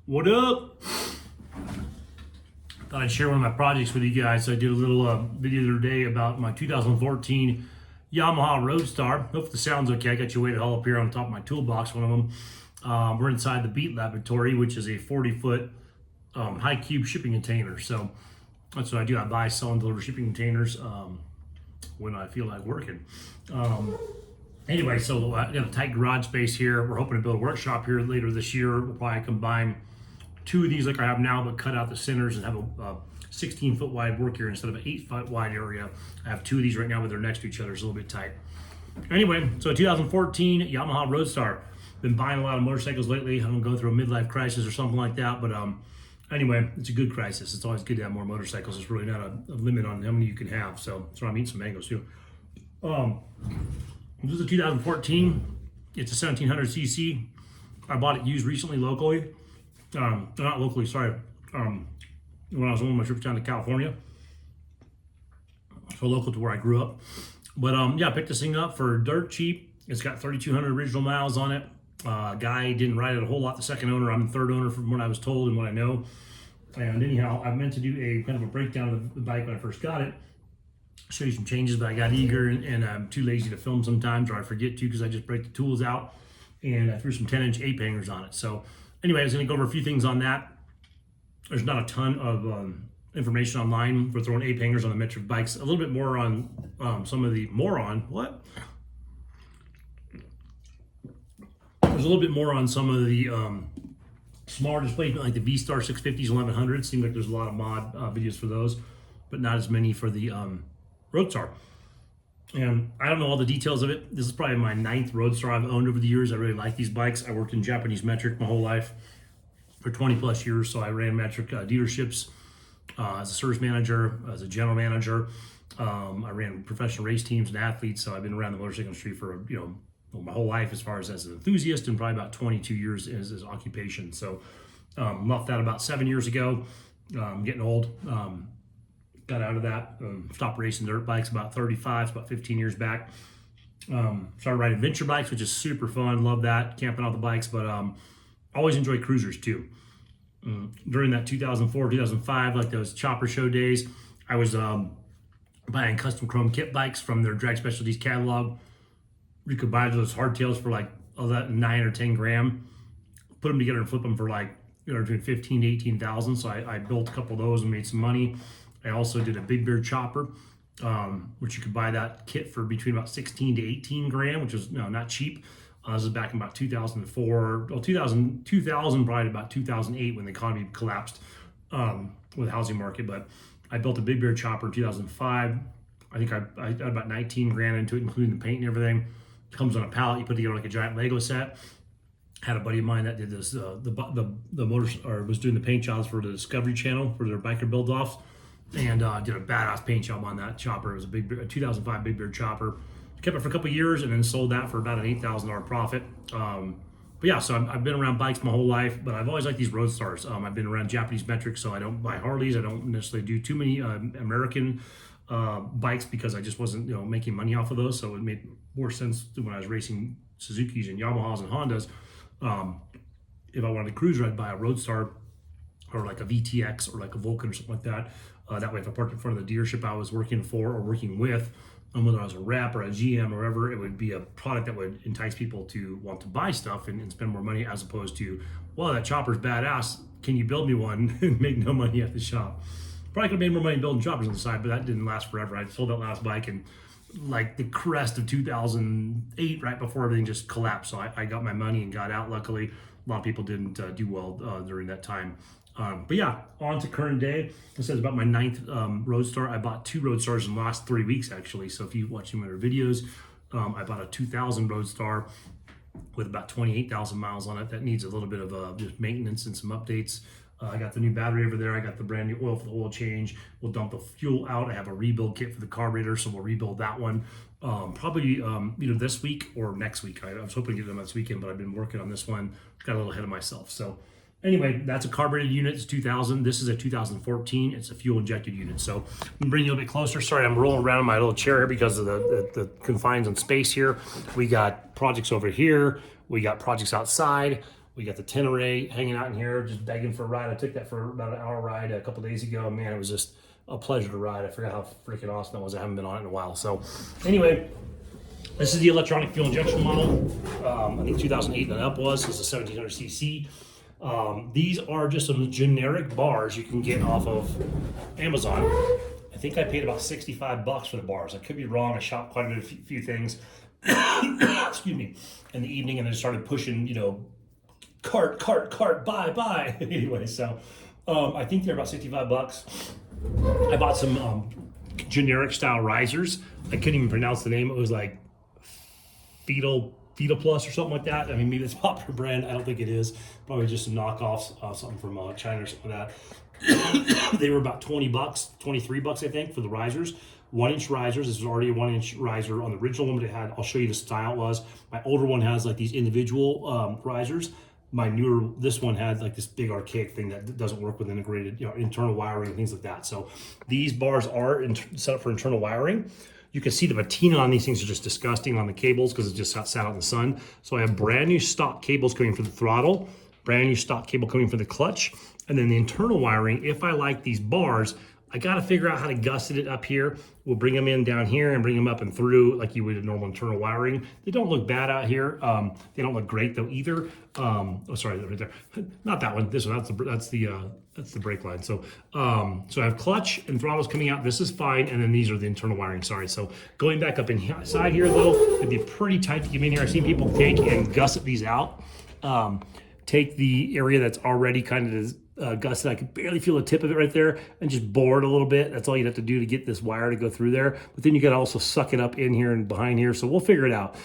What up? Thought I'd share one of my projects with you guys. I did a little video the other day about my 2014 Yamaha Roadstar. Hope the sound's okay. I got you weighted all up here on top of my toolbox, one of them. We're inside the Beat Laboratory, which is a 40-foot high cube shipping container. So that's what I do. I buy, sell, and deliver shipping containers when I feel like working. Anyway, so I got a tight garage space here. We're hoping to build a workshop here later this year. We'll probably combine two of these like I have now, but cut out the centers and have a 16-foot wide work area instead of an 8-foot wide area. I have two of these right now, but they're next to each other. It's a little bit tight. Anyway, so 2014 Yamaha Roadstar. Been buying a lot of motorcycles lately. I'm gonna go through a midlife crisis or something like that, but anyway, it's a good crisis. It's always good to have more motorcycles. There's really not a limit on how many you can have. So I'm eating some mangoes too. This is a 2014. It's a 1700cc. I bought it used recently locally. Not locally, sorry. When I was on one of my trips down to California. So local to where I grew up. But yeah, I picked this thing up for dirt cheap. It's got 3,200 original miles on it. Guy didn't ride it a whole lot, the second owner. I'm the third owner from what I was told and what I know. And anyhow, I meant to do a kind of a breakdown of the bike when I first got it. Show you some changes, but I got eager and I'm too lazy to film sometimes, or I forget to because I just break the tools out, and I threw some 10-inch ape hangers on it. So anyway, I was going to go over a few things on that. There's not a ton of information online for throwing ape hangers on the metric bikes. A little bit more on some of the There's a little bit more on some of the smaller displays, like the V-Star 650s, 1100s. Seems like there's a lot of mod videos for those, but not as many for the Roadstar. And I don't know all the details of it. This is probably my 9th Roadstar I've owned over the years. I really like these bikes. I worked in Japanese metric my whole life for 20 plus years. So I ran metric dealerships as a service manager, as a general manager. I ran professional race teams and athletes. So I've been around the motorcycle industry for, my whole life as far as an enthusiast, and probably about 22 years as occupation. So left that about 7 years ago. Getting old. Got out of that, stopped racing dirt bikes about 35, about 15 years back. Started riding adventure bikes, which is super fun. Love that, camping out the bikes, but always enjoy cruisers too. During that 2004, 2005, like those chopper show days, I was buying custom Khrome kit bikes from their Drag Specialties catalog. You could buy those hardtails for like 9 or 10 grand, put them together and flip them for like, between 15 to 18,000. So I built a couple of those and made some money. I also did a big beard chopper, which you could buy that kit for between about 16 to 18 grand, which is not cheap. This is back in about 2004, well, 2000 probably about 2008 when the economy collapsed with the housing market. But I built a big beard chopper in 2005. I think I had about 19 grand into it, including the paint and everything. It comes on a pallet. You put together like a giant Lego set. Had a buddy of mine that did this, was doing the paint jobs for the Discovery Channel for their biker build-offs. And did a badass paint job on that chopper. It was a 2005 big beard chopper. Kept it for a couple of years and then sold that for about an $8,000 profit. But yeah, so I've been around bikes my whole life, but I've always liked these Roadstars. I've been around Japanese metrics, so I don't buy Harleys. I don't necessarily do too many American bikes because I just wasn't making money off of those. So it made more sense when I was racing Suzukis and Yamahas and Hondas. If I wanted a cruiser, I'd buy a Roadstar or like a VTX or like a Vulcan or something like that. That way, if I parked in front of the dealership I was working for or working with, whether I was a rep or a GM or whatever, it would be a product that would entice people to want to buy stuff and spend more money, as opposed to, well, that chopper's badass. Can you build me one and make no money at the shop? Probably could have made more money building choppers on the side, but that didn't last forever. I sold that last bike and like the crest of 2008, right before everything just collapsed. So I got my money and got out. Luckily, a lot of people didn't do well during that time. But yeah, on to current day. This is about my 9th Roadstar. I bought 2 Roadstars in the last 3 weeks, actually. So if you watch some of their videos, I bought a 2000 Roadstar with about 28,000 miles on it. That needs a little bit of just maintenance and some updates. I got the new battery over there. I got the brand new oil for the oil change. We'll dump the fuel out. I have a rebuild kit for the carburetor, so we'll rebuild that one. Probably either this week or next week. I was hoping to get them this weekend, but I've been working on this one. Got a little ahead of myself. So anyway, that's a carbureted unit. It's 2000. This is a 2014. It's a fuel injected unit. So I'm gonna bring you a little bit closer. Sorry, I'm rolling around in my little chair here because of the confines on space here. We got projects over here. We got projects outside. We got the Tenere hanging out in here, just begging for a ride. I took that for about an hour ride a couple days ago. Man, it was just a pleasure to ride. I forgot how freaking awesome that was. I haven't been on it in a while. So anyway, this is the electronic fuel injection model. I think 2008 and up was. It's a 1700cc. These are just some generic bars you can get off of Amazon. I think I paid about 65 bucks for the bars. I could be wrong. I shopped quite a few things, excuse me, in the evening, and then started pushing, you know, cart, buy. Anyway, so I think they're about 65 bucks. I bought some generic style risers. I couldn't even pronounce the name. It was like Fetal Plus or something like that. I mean, maybe it's a popular brand. I don't think it is. Probably just some knockoffs, something from China or something like that. They were about 20 bucks, 23 bucks, I think, for the risers. 1-inch risers. This is already a 1-inch riser on the original one, but it had, I'll show you the style it was. My older one has like these individual risers. My newer, this one had like this big archaic thing that doesn't work with integrated, you know, internal wiring and things like that. So these bars are set up for internal wiring. You can see the patina on these things are just disgusting on the cables because it just sat out in the sun. So I have brand new stock cables coming for the throttle, brand new stock cable coming for the clutch, and then the internal wiring. If I like these bars, I got to figure out how to gusset it up here. We'll bring them in down here and bring them up and through like you would a normal internal wiring. They don't look bad out here. They don't look great though either. Oh, sorry, right there. Not that one. This one. That's the brake line. So, so I have clutch and throttles coming out. This is fine, and then these are the internal wiring. Sorry. So going back up inside here though, it'd be pretty tight to get in here. I've seen people take and gusset these out. Take the area that's already kind of gusset. I can barely feel the tip of it right there, and just bore it a little bit. That's all you'd have to do to get this wire to go through there. But then you got to also suck it up in here and behind here. So we'll figure it out.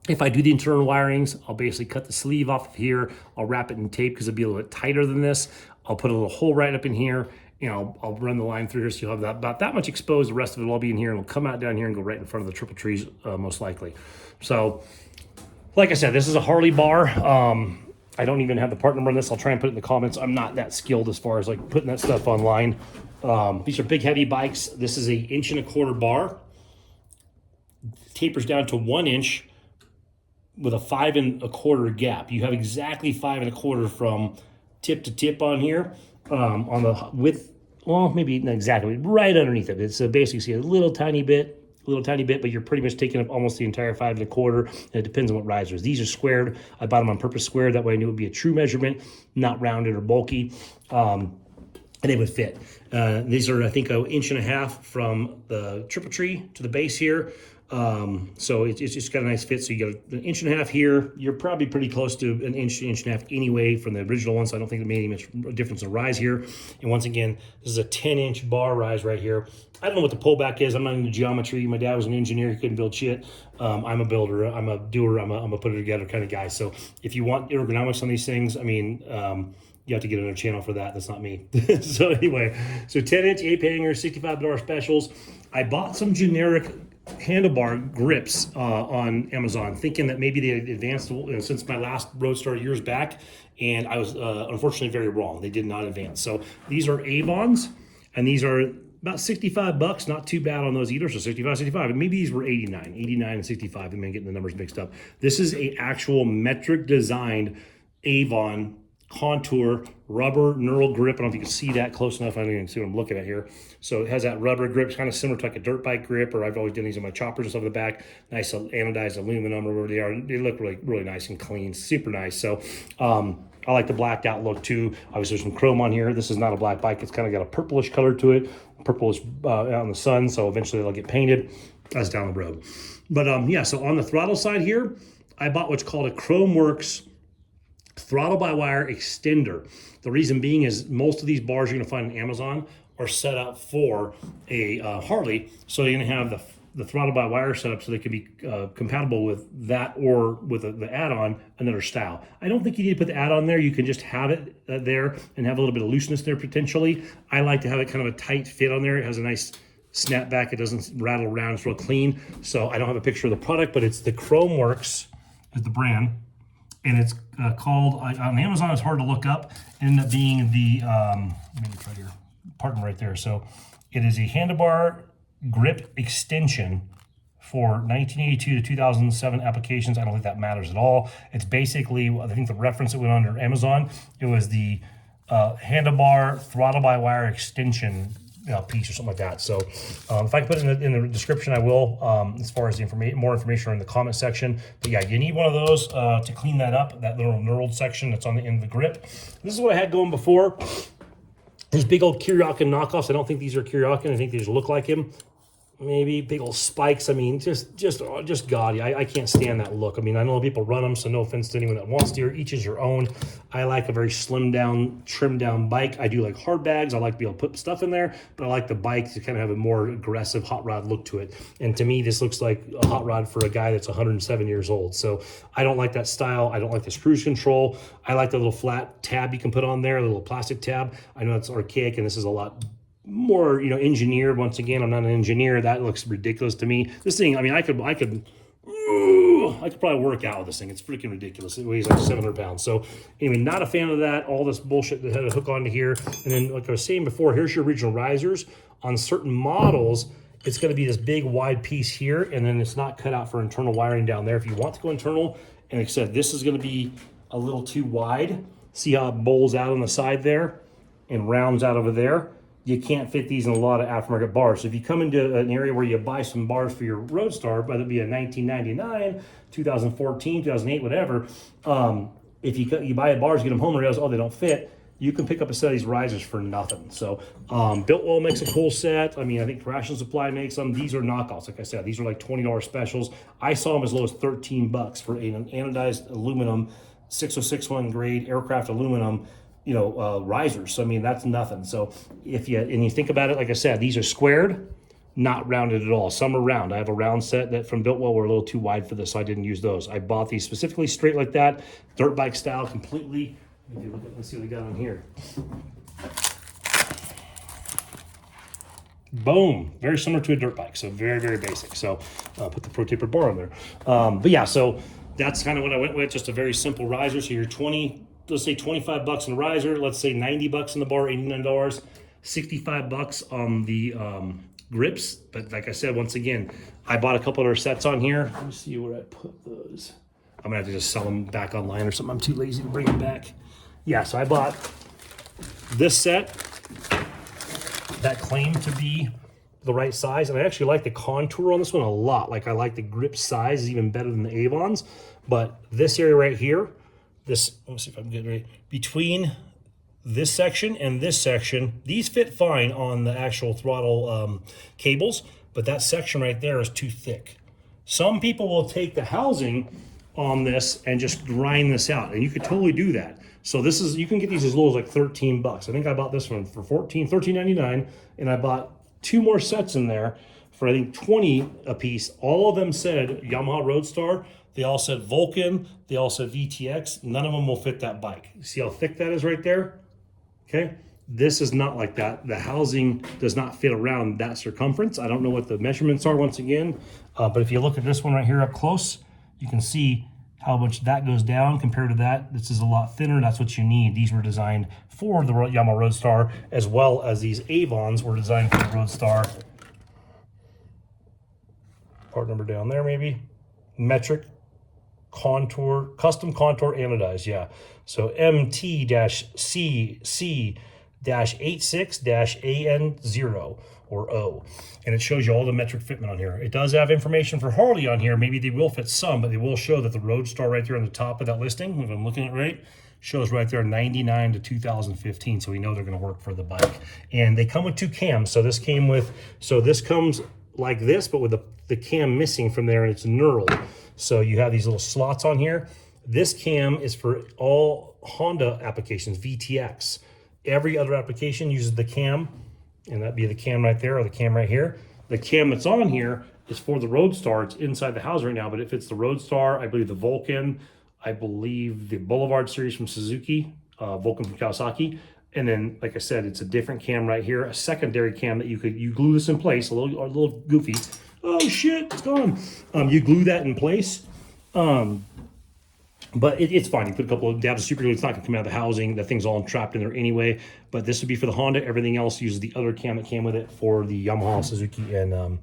If I do the internal wirings, I'll basically cut the sleeve off of here. I'll wrap it in tape because it'll be a little bit tighter than this. I'll put a little hole right up in here. You know, I'll run the line through here so you'll have that, about that much exposed. The rest of it will all be in here, and it'll come out down here and go right in front of the triple trees, most likely. So, like I said, this is a Harley bar. I don't even have the part number on this. I'll try and put it in the comments. I'm not that skilled as far as like putting that stuff online. These are big, heavy bikes. This is a 1.25 inch bar. Tapers down to 1 inch with a 5 1/4 gap. You have exactly 5 1/4 from tip to tip on here. On the width, well, maybe not exactly, right underneath it. It's basically see a little tiny bit, but you're pretty much taking up almost the entire 5 1/4. And it depends on what risers. These are squared. I bought them on purpose squared. That way I knew it would be a true measurement, not rounded or bulky. And they would fit. These are, I think, 1.5 inches from the triple tree to the base here. So it's just got a nice fit. So you got 1.5 inches here. You're probably pretty close to 1 inch to 1.5 inches anyway from the original one. So I don't think it made any much difference in rise here. And once again, this is a 10-inch bar rise right here. I don't know what the pullback is. I'm not into geometry. My dad was an engineer. He couldn't build shit. I'm a builder. I'm a doer. I'm a put it together kind of guy. So if you want ergonomics on these things, I mean, you have to get another channel for that. That's not me. So anyway, so 10-inch ape hanger, $65 specials. I bought some generic handlebar grips on Amazon, thinking that maybe they had advanced since my last Roadster years back, and I was unfortunately very wrong. They did not advance. So these are Avons, and these are about 65 bucks. Not too bad on those either. So 65, and maybe these were 89 and 65. I'm getting the numbers mixed up. This is a actual metric designed Avon contour rubber knurled grip. I don't know if you can see that close enough. I don't even see what I'm looking at here. So it has that rubber grip. It's kind of similar to like a dirt bike grip, or I've always done these on my choppers and stuff in the back. Nice anodized aluminum or whatever they are. They look really, really nice and clean, super nice. So I like the blacked out look too. Obviously there's some chrome on here. This is not a black bike. It's kind of got a purplish color to it, purplish out in the sun. So eventually they'll get painted. That's down the road. But yeah, so on the throttle side here, I bought what's called a Khrome Werks throttle by wire extender. The reason being is most of these bars you're going to find on Amazon are set up for a Harley, so you're going to have the throttle by wire set up so they can be compatible with that or with the add-on, another style. I don't think you need to put the add-on there. You can just have it there and have a little bit of looseness there potentially. I like to have it kind of a tight fit on there. It has a nice snap back. It doesn't rattle around. It's real clean. So I don't have a picture of the product, but it's the Khrome Werks is the brand. And it's called, on Amazon, it's hard to look up. It ended up being the, let me try here, partner right there. So it is a handlebar grip extension for 1982 to 2007 applications. I don't think that matters at all. It's basically, I think the reference that went under Amazon, it was the handlebar throttle by wire extension piece or something like that. So if I can put it in the description, I will, as far as the more information in the comment section. But yeah, you need one of those to clean that up, that little knurled section that's on the end of the grip. This is what I had going before. These big old Kyriokin knockoffs. I don't think these are Kyriokin. I think these look like him. Maybe big old spikes. I mean, just gaudy. I can't stand that look. I mean, I know people run them, so no offense to anyone that wants to. Each is your own. I like a very slimmed down, trimmed down bike. I do like hard bags. I like to be able to put stuff in there, but I like the bike to kind of have a more aggressive hot rod look to it. And to me, this looks like a hot rod for a guy that's 107 years old. So I don't like that style. I don't like this cruise control. I like the little flat tab you can put on there, a little plastic tab. I know it's archaic, and this is a lot more, engineered. Once again, I'm not an engineer. That looks ridiculous to me. This thing, I mean, I could probably work out with this thing. It's freaking ridiculous. It weighs like 700 pounds. So anyway, not a fan of that. All this bullshit that had a hook onto here. And then, like I was saying before, here's your original risers. On certain models, it's going to be this big wide piece here, and then it's not cut out for internal wiring down there. If you want to go internal, and like I said, this is going to be a little too wide. See how it bowls out on the side there and rounds out over there? You can't fit these in a lot of aftermarket bars. So if you come into an area where you buy some bars for your Roadstar, whether it be a 1999, 2014, 2008, whatever, if you buy bars, get them home and realize, oh, they don't fit, you can pick up a set of these risers for nothing. So Biltwell makes a cool set. I mean, I think Crash and Supply makes them. These are knockoffs. Like I said, these are like $20 specials. I saw them as low as $13 for an anodized aluminum 6061 grade aircraft aluminum risers. So I mean, that's nothing. So if you think about it, like I said, these are squared, not rounded at all. Some are round. I have a round set that from Biltwell were a little too wide for this, so I didn't use those. I bought these specifically straight like that, dirt bike style, completely. If you look at, let's see what we got on here. Boom, very similar to a dirt bike, so very, very basic. So put the pro taper bar on there. But yeah, so that's kind of what I went with, just a very simple riser. So you're let's say $25 in the riser, let's say $90 in the bar, $89, $65 on the grips. But like I said, once again, I bought a couple other sets on here. Let me see where I put those. I'm gonna have to just sell them back online or something. I'm too lazy to bring them back. Yeah, so I bought this set that claimed to be the right size, and I actually like the contour on this one a lot. Like, I like the grip size even better than the Avons. But this area right here, let me see if I can get it right. Between this section and this section, these fit fine on the actual throttle cables, but that section right there is too thick. Some people will take the housing on this and just grind this out, and you could totally do that. So you can get these as low as like $13. I think I bought this one for $13.99, and I bought two more sets in there for I think $20 a piece. All of them said Yamaha Roadstar. They all said Vulcan. They all said VTX. None of them will fit that bike. See how thick that is right there? Okay. This is not like that. The housing does not fit around that circumference. I don't know what the measurements are once again. But if you look at this one right here up close, you can see how much that goes down compared to that. This is a lot thinner. That's what you need. These were designed for the Yamaha Roadstar, as well as these Avons were designed for the Roadstar. Part number down there, maybe. Metric contour, custom contour anodized, yeah. So MT-CC-86-AN0 or O. And it shows you all the metric fitment on here. It does have information for Harley on here. Maybe they will fit some, but they will show that the Roadstar right there on the top of that listing, if I'm looking at it right, shows right there 99 to 2015. So we know they're going to work for the bike. And they come with two cams. So this comes like this, but with the cam missing from there, and it's knurled. So you have these little slots on here. This cam is for all Honda applications, VTX. Every other application uses the cam, and that'd be the cam right there or the cam right here. The cam that's on here is for the Roadstar. It's inside the house right now, but if it's the Roadstar, I believe the Vulcan, I believe the Boulevard series from Suzuki, Vulcan from Kawasaki. And then, like I said, it's a different cam right here, a secondary cam that you glue this in place, a little goofy. Oh shit, it's gone. You glue that in place. But it's fine. You put a couple of dabs of super glue. It's not going to come out of the housing. That thing's all trapped in there anyway. But this would be for the Honda. Everything else uses the other cam that came with it for the Yamaha, Suzuki, and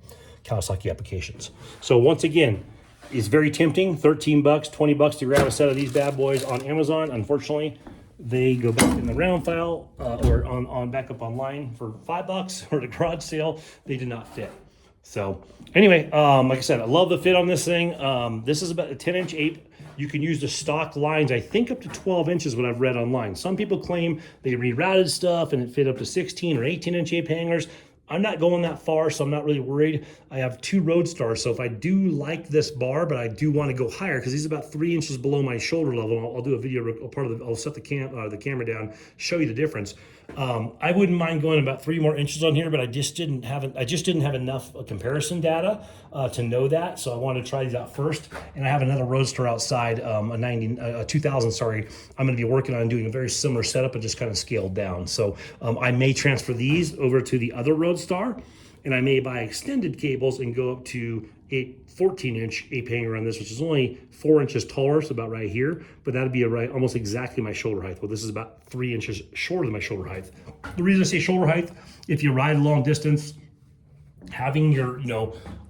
Kawasaki applications. So once again, it's very tempting. 13 bucks, 20 bucks to grab a set of these bad boys on Amazon. Unfortunately, they go back in the round file or on back up online for $5 or the garage sale. They did not fit. So anyway, like I said, I love the fit on this thing. This is about a 10-inch ape. You can use the stock lines, I think up to 12 inches, what I've read online. Some people claim they rerouted stuff and it fit up to 16 or 18-inch ape hangers. I'm not going that far, so I'm not really worried. I have 2 Roadstars, so if I do like this bar, but I do want to go higher, because he's about 3 inches below my shoulder level. I'll do a video, I'll set the camera down, show you the difference. I wouldn't mind going about 3 more inches on here, but I just didn't have enough comparison data to know that. So I wanted to try these out first. And I have another Roadster outside, a 2000. Sorry, I'm going to be working on doing a very similar setup, but just kind of scaled down. So I may transfer these over to the other Roadstar, and I may buy extended cables and go up to a 14-inch ape hanger on this, which is only 4 inches taller, so about right here, but that'd be almost exactly my shoulder height. Well, this is about 3 inches shorter than my shoulder height. The reason I say shoulder height, if you ride a long distance, having your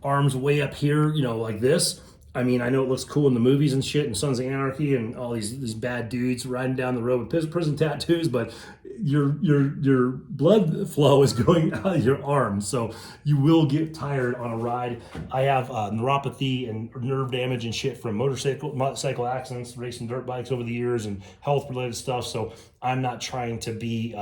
arms way up here, like this, I mean, I know it looks cool in the movies and shit and Sons of Anarchy and all these bad dudes riding down the road with prison tattoos, but your blood flow is going out of your arms, so you will get tired on a ride. I have neuropathy and nerve damage and shit from motorcycle accidents, racing dirt bikes over the years, and health related stuff. So I'm not trying to be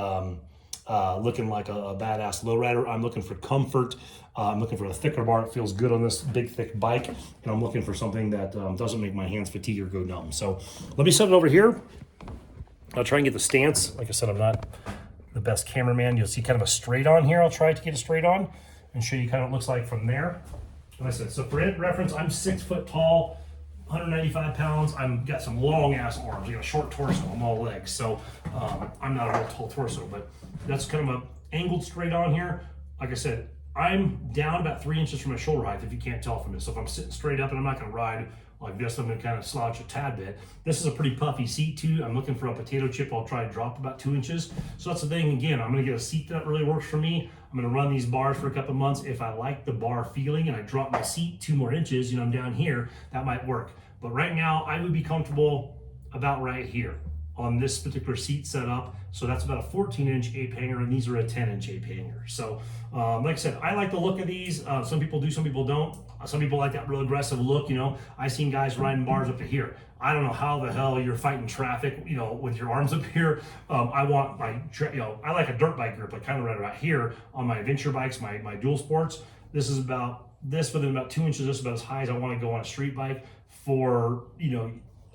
looking like a badass lowrider. I'm looking for comfort. I'm looking for a thicker bar that feels good on this big, thick bike. And I'm looking for something that doesn't make my hands fatigue or go numb. So let me set it over here. I'll try and get the stance. Like I said, I'm not the best cameraman. You'll see kind of a straight on here. I'll try to get it straight on and show you kind of what it looks like from there. Like I said, so for reference, I'm 6 foot tall, 195 pounds. I've got some long ass arms. I got a short torso. I'm all legs. So I'm not a real tall torso, but that's kind of a angled straight on here. Like I said, I'm down about 3 inches from my shoulder height, if you can't tell from this. So if I'm sitting straight up, and I'm not going to ride like this, I'm going to kind of slouch a tad bit. This is a pretty puffy seat too. I'm looking for a potato chip. I'll try to drop about 2 inches. So that's the thing. Again, I'm going to get a seat that really works for me. I'm going to run these bars for a couple of months. If I like the bar feeling and I drop my seat 2 more inches, I'm down here, that might work. But right now, I would be comfortable about right here on this particular seat setup. So that's about a 14-inch ape hanger, and these are a 10-inch ape hanger. So like I said, I like the look of these. Some people do, some people don't. Some people like that real aggressive look. I've seen guys riding bars up to here. I don't know how the hell you're fighting traffic, with your arms up here. I want my, I like a dirt bike grip, like kind of right about here on my adventure bikes, my dual sports. This is about this within about 2 inches. This is about as high as I want to go on a street bike for,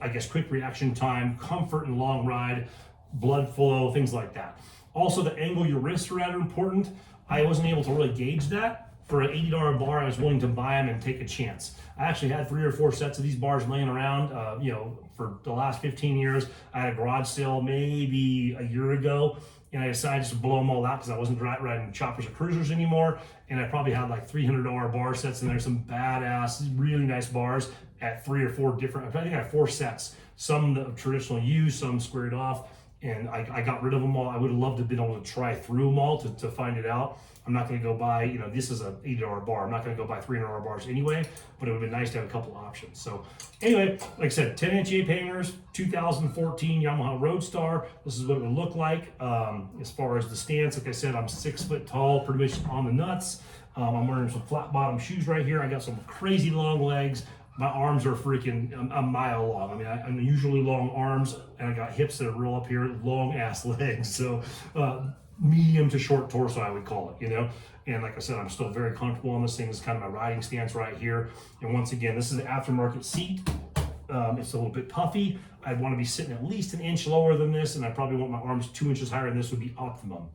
I guess, quick reaction time, comfort and long ride, blood flow, things like that. Also, the angle your wrists are at are important. I wasn't able to really gauge that. For an $80 bar, I was willing to buy them and take a chance. I actually had 3 or 4 sets of these bars laying around, for the last 15 years. I had a garage sale maybe a year ago, and I decided to blow them all out because I wasn't riding choppers or cruisers anymore. And I probably had like $300 bar sets, and there's some badass, really nice bars at 3 or 4 different, I think I have 4 sets. Some the traditional use, some squared off, and I got rid of them all. I would have loved to have been able to try through them all to find it out. I'm not going to go buy, this is an $80 bar. I'm not going to go buy $300 bars anyway, but it would have been nice to have a couple options. So anyway, like I said, 10-inch ape hangers, 2014 Yamaha Roadstar. This is what it would look like. As far as the stance, like I said, I'm 6 foot tall, pretty much on the nuts. I'm wearing some flat bottom shoes right here. I got some crazy long legs. My arms are freaking a mile long. I mean, I'm usually long arms, and I got hips that are real up here, long ass legs. So medium to short torso, I would call it, And like I said, I'm still very comfortable on this thing. This is kind of my riding stance right here. And once again, this is an aftermarket seat. It's a little bit puffy. I'd want to be sitting at least an inch lower than this, and I probably want my arms 2 inches higher, and this would be optimum.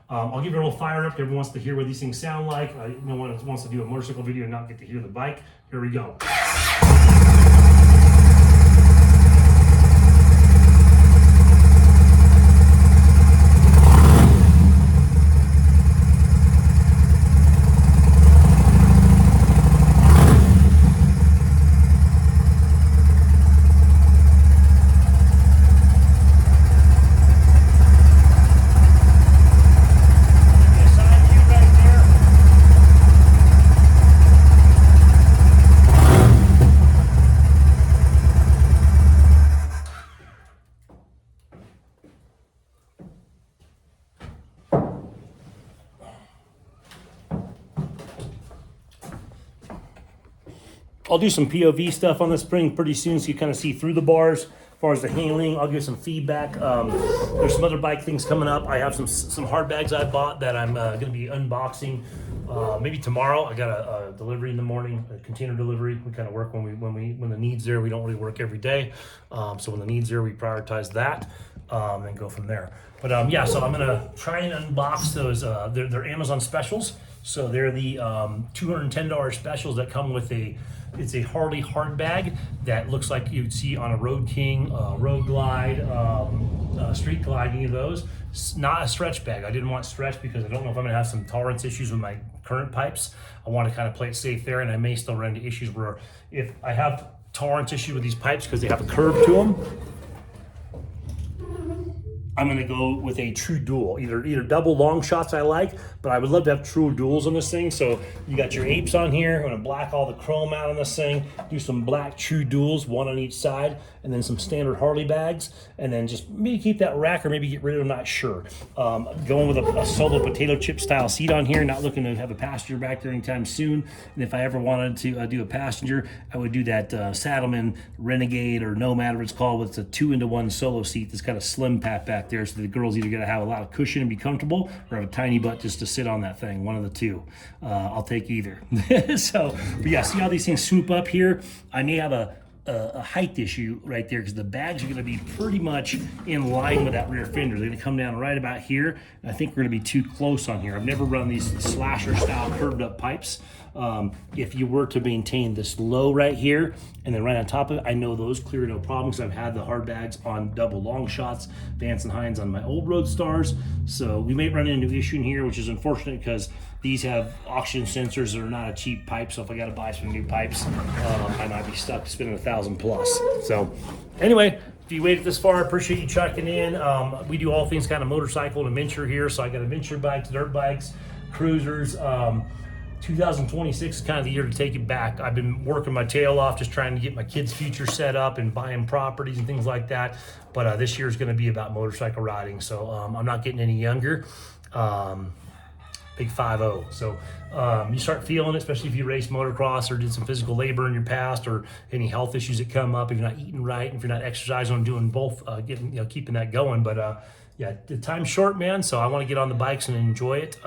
I'll give it a little fire up. Everyone wants to hear what these things sound like. No one wants to do a motorcycle video and not get to hear the bike. Here we go. I'll do some POV stuff on the spring pretty soon so you kind of see through the bars. As far as the handling, I'll give some feedback. There's some other bike things coming up. I have some hard bags I bought that I'm going to be unboxing. Maybe tomorrow. I got a delivery in the morning, a container delivery. We kind of work when the need's there. We don't really work every day. So when the need's there, we prioritize that and go from there. But yeah, so I'm gonna try and unbox those. They're Amazon specials. So they're the $210 specials that come with it's a Harley hard bag that looks like you'd see on a Road King, Road Glide, Street Glide, any of those. It's not a stretch bag. I didn't want stretch because I don't know if I'm gonna have some tolerance issues with my current pipes. I want to kind of play it safe there, and I may still run into issues where if I have tolerance issue with these pipes because they have a curve to them, I'm going to go with a true dual, either double long shots I like, but I would love to have true duals on this thing. So you got your apes on here. I'm going to black all the chrome out on this thing, do some black true duals, one on each side, and then some standard Harley bags, and then just maybe keep that rack or maybe get rid of them, not sure. Going with a solo potato chip style seat on here, not looking to have a passenger back there anytime soon. And if I ever wanted to do a passenger, I would do that Saddleman Renegade or Nomad, whatever it's called, with a 2-into-1 solo seat that's kind of slim pat back there, so the girls either gotta have a lot of cushion and be comfortable or have a tiny butt just to sit on that thing, one of the two. I'll take either. So, but yeah, see how these things swoop up here? I may have a height issue right there because the bags are going to be pretty much in line with that rear fender. They're going to come down right about here, and I think we're going to be too close on here. I've never run these slasher style curved up pipes. If you were to maintain this low right here and then right on top of it, I know those clear no problem because I've had the hard bags on double long shots, Vance and Hines on my old Roadstars. So we may run into an issue in here, which is unfortunate because these have oxygen sensors that are not a cheap pipe. So if I got to buy some new pipes, I might be stuck spending $1,000 plus. So anyway, if you waited this far, I appreciate you checking in. We do all things kind of motorcycle and adventure here. So I got adventure bikes, dirt bikes, cruisers. 2026 is kind of the year to take it back. I've been working my tail off just trying to get my kids' future set up and buying properties and things like that. But this year is going to be about motorcycle riding. So I'm not getting any younger. Big 5-0. So you start feeling it, especially if you race motocross or did some physical labor in your past or any health issues that come up if you're not eating right and if you're not exercising and doing both, keeping that going. But yeah, the time's short, man, so I want to get on the bikes and enjoy it.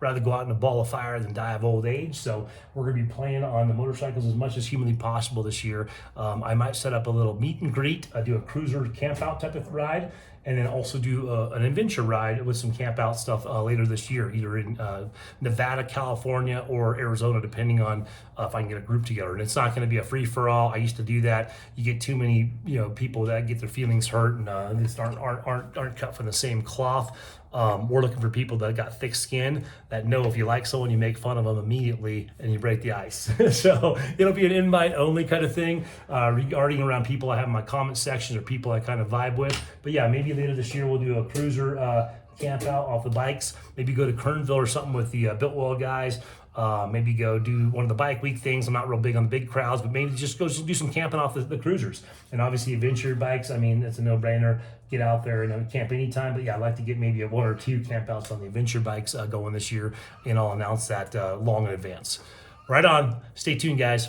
Rather go out in a ball of fire than die of old age. So we're going to be playing on the motorcycles as much as humanly possible this year. I might set up a little meet and greet, do a cruiser camp out type of ride, and then also do an adventure ride with some camp out stuff later this year, either in Nevada, California, or Arizona, depending on if I can get a group together. And it's not going to be a free for all. I used to do that. You get too many, people that get their feelings hurt and just aren't cut from the same cloth. We're looking for people that got thick skin that know if you like someone, you make fun of them immediately and you break the ice. So it'll be an invite only kind of thing regarding around people I have in my comment section or people I kind of vibe with. But yeah, maybe later this year we'll do a cruiser camp out off the bikes. Maybe go to Kernville or something with the Biltwell guys. Maybe go do one of the bike week things. I'm not real big on the big crowds, but maybe just go do some camping off the cruisers. And obviously adventure bikes, I mean, it's a no-brainer. Get out there and camp anytime. But yeah, I'd like to get maybe 1 or 2 camp outs on the adventure bikes going this year, and I'll announce that long in advance. Right on. Stay tuned, guys.